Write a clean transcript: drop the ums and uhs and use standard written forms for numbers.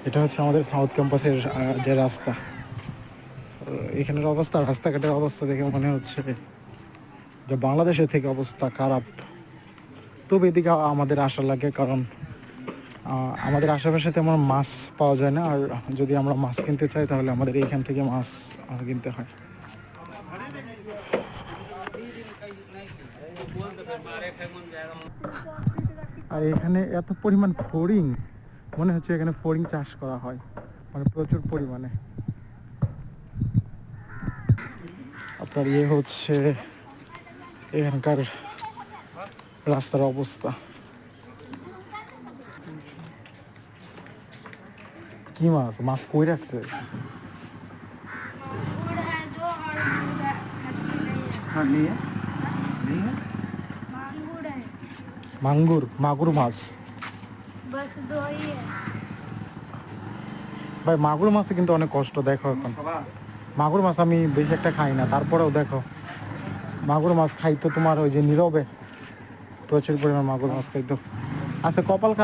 এটা হচ্ছে আমাদের সাউথ ক্যাম্পাসের যে রাস্তা। এখানের অবস্থা, রাস্তাঘাটের অবস্থা দেখে মনে হচ্ছে যে বাংলাদেশের থেকে অবস্থা খারাপ। তবে এদিকে আমাদের আশা লাগে, কারণ আমাদের আশেপাশে তেমন মাছ পাওয়া যায় না। আর যদি আমরা মাছ কিনতে চাই তাহলে আমাদের এইখান থেকে মাছ কিনতে হয়। আর এখানে এত পরিমাণ ফড়িং, মনে হচ্ছে এখানে ফড়িং চাষ করা হয়, মানে প্রচুর পরিমাণে। আপনার হচ্ছে এখানকার রাস্তার অবস্থা। কি মাছ? মাছ কই রাখছে? মাঙ্গুর, মাগুর মাছ। ভাই মাগুর মাছে কিন্তু অনেক কষ্ট। দেখো এখন মাগুর মাছ আমি বেশি একটা খাই না, তারপরেও দেখো মাগুর মাছ খাইতো তোমার ওই যে নীরবে প্রচুর পরিমাণ মাগুর মাছ খাইতো। আচ্ছা, কপাল